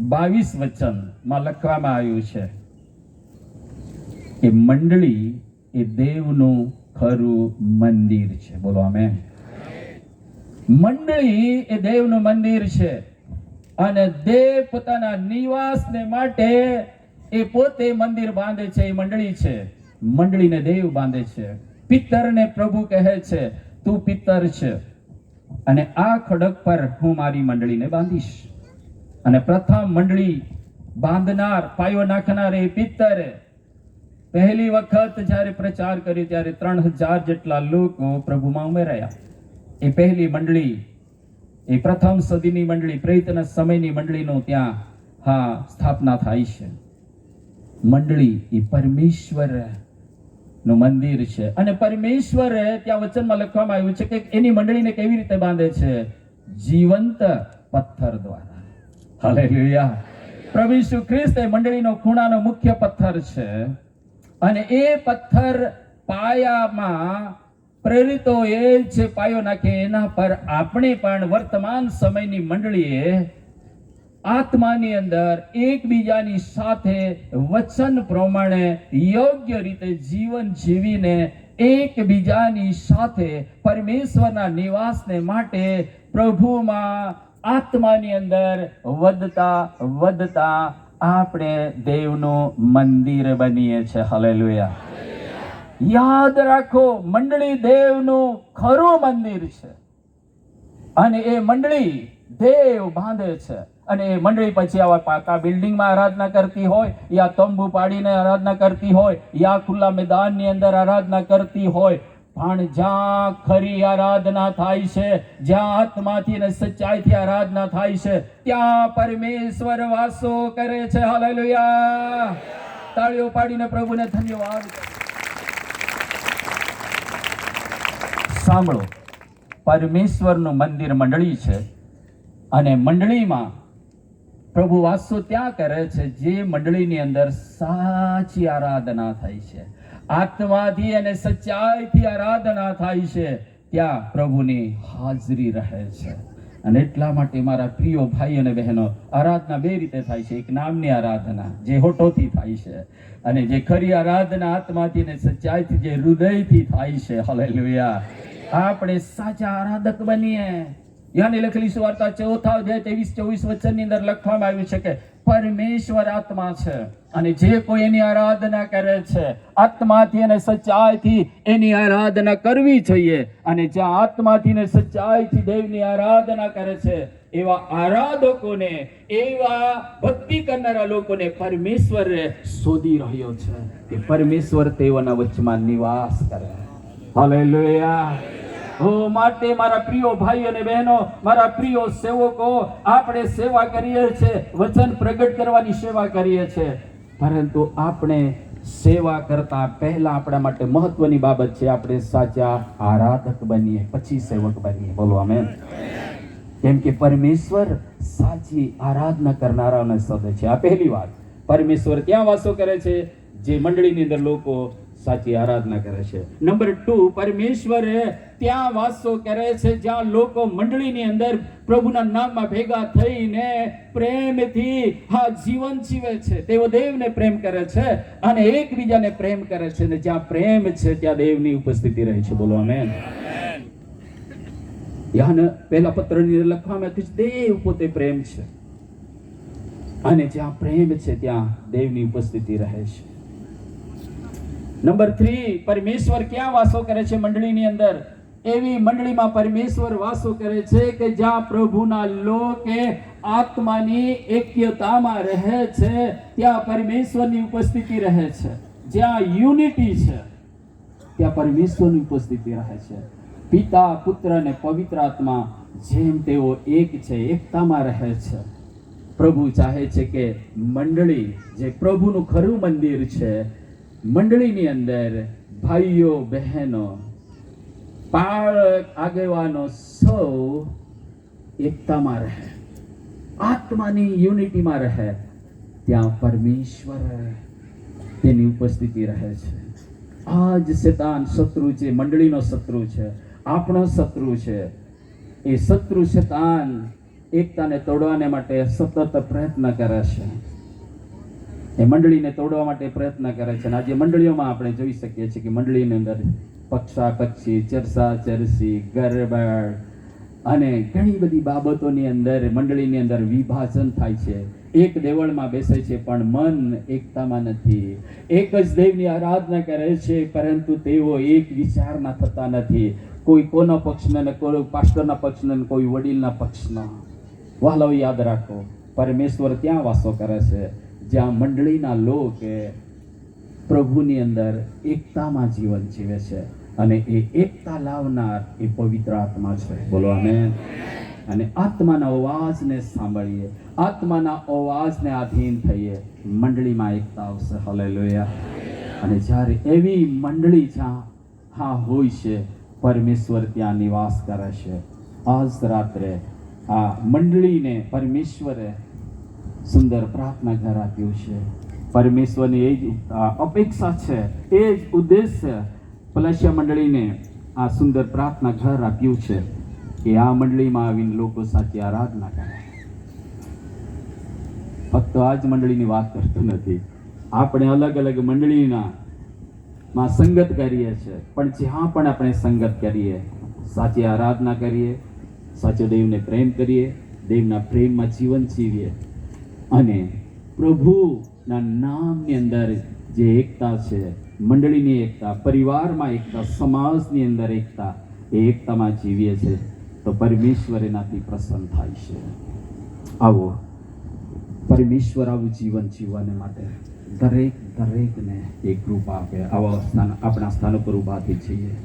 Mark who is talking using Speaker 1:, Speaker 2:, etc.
Speaker 1: 22 વચનમાં લખવામાં આવ્યું છે કે મંડળી એ દેવનું ખરું મંદિર છે. બોલો આમેન. મંડળી એ દેવનું મંદિર છે અને દેવ પોતાના નિવાસને માટે એ પોતે મંદિર બાંધે છે. એ મંડળી છે. મંડળીને દેવ બાંધે છે. પિત્તરને પ્રભુ કહે છે તું પિત્તર છે અને આ ખડક પર હું મારી મંડળીને બાંધીશ. અને પ્રથમ મંડળી બાંધનાર, પાયો નાખનાર એ પિત્તરે પહેલી વખત જ્યારે પ્રચાર કર્યો ત્યારે 3000 જેટલા લોકો પ્રભુમાં ઉમેરાયા. એ પહેલી મંડળી, એ પ્રથમ સદીની મંડળી, પ્રેરિતના સમયની મંડળીનો ત્યાં સ્થાપના થાય છે. મંડળી એ પરમેશ્વર નું મંદિર છે અને પરમેશ્વરે ત્યાં વચનમાં લખવામાં આવ્યું છે કે એની મંડળીને કેવી રીતે બાંધે છે? જીવંત પથ્થર દ્વારા. હાલેલુયા. પ્રભુ ઈસુ ખ્રિસ્ત એ મંડળીનો ખૂણાનો મુખ્ય પથ્થર છે અને એ પથ્થર પાયામાં પ્રેરિતો એ જે પાયો નાખે એના પર આપણે પણ વર્તમાન સમયની મંડળીએ આત્માની અંદર એકબીજાની સાથે વચન પ્રમાણે યોગ્ય રીતે જીવન જીવીને એકબીજાની સાથે પરમેશ્વરના નિવાસને માટે પ્રભુમાં આત્માની અંદર વધતા આપણે દેવનું મંદિર બનીએ છીએ. હાલેલુયા. યાદ રાખો, મંડળી દેવનું ખરું મંદિર છે અને એ મંડળી દેવ બાંધે છે. અને એ મંડળી પછી આવા પાકા બિલ્ડિંગમાં આરાધના કરતી હોય, યા તંબુ પાડીને આરાધના કરતી હોય, યા ખુલ્લા મેદાનની અંદર આરાધના કરતી હોય, પણ જ્યાં ખરી આરાધના થાય છે, જ્યાં આત્માથી અને સચ્ચાઈથી આરાધના થાય છે, ત્યાં પરમેશ્વર વાસો કરે છે. હાલેલુયા. તાળીઓ પાડીને પ્રભુને ધન્યવાદ. સાંભળો, પરમેશ્વરનું મંદિર મંડળી છે અને મંડળીમાં પ્રભુ વાસો ત્યાં કરે છે જે મંડળીની અંદર સાચી આરાધના થાય છે, આત્માથી અને સચ્ચાઈથી આરાધના થાય છે, ત્યાં પ્રભુની હાજરી રહે છે. અને એટલા માટે મારા પ્રિય ભાઈ અને બહેનો, આરાધના બે રીતે થાય છે. એક નામની આરાધના જે હોઠોથી થાય છે અને જે ખરી આરાધના આત્માથી અને સચ્ચાઈથી, જે હૃદયથી થાય છે. હાલેલુયા. આપણે સાચા આરાધક બનીએ. યાની લખેલી સુવાર્તા 4 અધ્યાય 23-24 વચનની અંદર લખવામાં આવ્યું છે કે પરમેશ્વર આત્મા છે અને જે કોઈ એની આરાધના કરે છે આત્માથી અને સચ્ચાઈથી એની આરાધના કરવી જોઈએ. અને જ્યાં આત્માથી અને સચ્ચાઈથી દેવની આરાધના કરે છે એવા આરાધકોને, એવા ભક્તિ કરનારા લોકોને પરમેશ્વર શોધી રહ્યો છે કે પરમેશ્વર તેઓના વચમાં નિવાસ કરે. હાલેલુયા. માટે મારા પ્રિય ભાઈ અને બહેનો, મારા પ્રિય સેવકો, આપણે સેવા કરીએ છીએ, વચન પ્રગટ કરવાની સેવા કરીએ છીએ, પરંતુ આપણે સેવા કરતા પહેલા આપણા માટે મહત્વની બાબત છે આપણે સાચા આરાધક બનીએ, પછી સેવક બનીએ. બોલો આમેન. કેમ કે પરમેશ્વર સાચી આરાધના કરનારાઓને શોધે છે. આ પહેલી વાત. પરમેશ્વર ત્યાં વાસો કરે છે જે મંડળીની અંદર લોકો સાચી આરાધના કરે છે. નંબર 2, પરમેશ્વર ત્યાં વાસો કરે છે જ્યાં લોકો મંડળીની અંદર પ્રભુના નામમાં ભેગા થઈને પ્રેમથી જીવન જીવે છે. તેઓ દેવને પ્રેમ કરે છે અને એકબીજાને પ્રેમ કરે છે. અને જ્યાં પ્રેમ છે ત્યાં દેવની ઉપસ્થિતિ રહે છે. બોલો આમેન. યાને પહેલા પત્રની અંદર લખવામાં આવ્યું છે દેવ પોતે પ્રેમ છે અને જ્યાં પ્રેમ છે ત્યાં દેવની ઉપસ્થિતિ રહે છે. નંબર 3, પરમેશ્વર ક્યાં વાસો કરે છે? મંડળીની અંદર. એવી મંડળીમાં પરમેશ્વર વાસો કરે છે કે જ્યાં પ્રભુના લોકો આત્માની એક્યતામાં રહે છે, ત્યાં પરમેશ્વરની ઉપસ્થિતિ રહે છે. જ્યાં યુનિટી છે ત્યાં પરમેશ્વરની ઉપસ્થિતિ રહે છે. પિતા, પુત્ર અને પવિત્ર આત્મા જેમ તેઓ એક છે, એકતામાં રહે છે. પ્રભુ ચાહે છે કે મંડળી જે પ્રભુનું ખરું મંદિર છે, મંડળીની અંદર ભાઈઓ, બહેનો, બાળક, આગેવાનો સૌ એકતામાં રહે, આત્માની યુનિટીમાં રહે. ત્યાં પરમેશ્વર તેની ઉપસ્થિતિ રહે છે. આ જ શેતાન શત્રુ છે, મંડળીનો શત્રુ છે, આપણો શત્રુ છે. એ શત્રુ શેતાન એકતાને તોડવાને માટે સતત પ્રયત્ન કરે છે. એ મંડળીને તોડવા માટે પ્રયત્ન કરે છે. અને આજે મંડળીઓમાં આપણે જોઈ શકીએ છીએ કે મંડળીની અંદર પક્ષાપક્ષી, ચર્ચા-ચરસી, ગરબડ અને ઘણી બધી બાબતોની અંદર મંડળીની અંદર વિભાજન થાય છે. એક દેવળમાં બેસે છે પણ મન એકતામાં નથી. એક જ દેવની આરાધના કરે છે પરંતુ તેઓ એક વિચારના થતા નથી. કોઈ કોના પક્ષના ને કોઈ પાસ્ટરના પક્ષના ને કોઈ વડીલના પક્ષના. વહાલો યાદ રાખો, પરમેશ્વર ત્યાં વાસો કરે છે જ્યાં મંડળીના લોકો પ્રભુની અંદર એકતામાં જીવન જીવે છે. અને એ એકતા લાવનાર એ પવિત્ર આત્મા છે. બોલો આમેન. અને આત્માના અવાજને સાંભળીએ, આત્માના અવાજને આધીન થઈએ, મંડળીમાં એકતા આવશે. હાલેલુયા. અને જ્યારે એવી મંડળી જ્યાં હોય છે, પરમેશ્વર ત્યાં નિવાસ કરે છે. આજ રાત્રે આ મંડળીને પરમેશ્વરે સુંદર પ્રાર્થના ઘર આપ્યું છે. પરમેશ્વરની એ જ અપેક્ષા છે, એ જ ઉદ્દેશ્ય પલાશિયા મંડળીને આ સુંદર પ્રાર્થના ઘર આપ્યું છે કે આ મંડળીમાં આવીને લોકો સાચી આરાધના કરે. ફક્ત આ જ મંડળીની વાત કરતો નથી, આપણે અલગ અલગ મંડળીના માં સંગત કરીએ છીએ, પણ જ્યાં પણ આપણે સંગત કરીએ, સાચી આરાધના કરીએ, સાચો દેવને પ્રેમ કરીએ, દેવના પ્રેમમાં જીવન જીવીએ અને પ્રભુના નામની અંદર જે એકતા છે, મંડળીની એકતા, પરિવારમાં એકતા, સમાજની અંદર એકતા, એ એકતામાં જીવીએ છીએ તો પરમેશ્વર એનાથી પ્રસન્ન થાય છે. આવો પરમેશ્વર આવું જીવન જીવવાને માટે દરેકને એક કૃપા આપે. આવા સ્થાન આપણા સ્થાન પર ઊભા થઈ છીએ.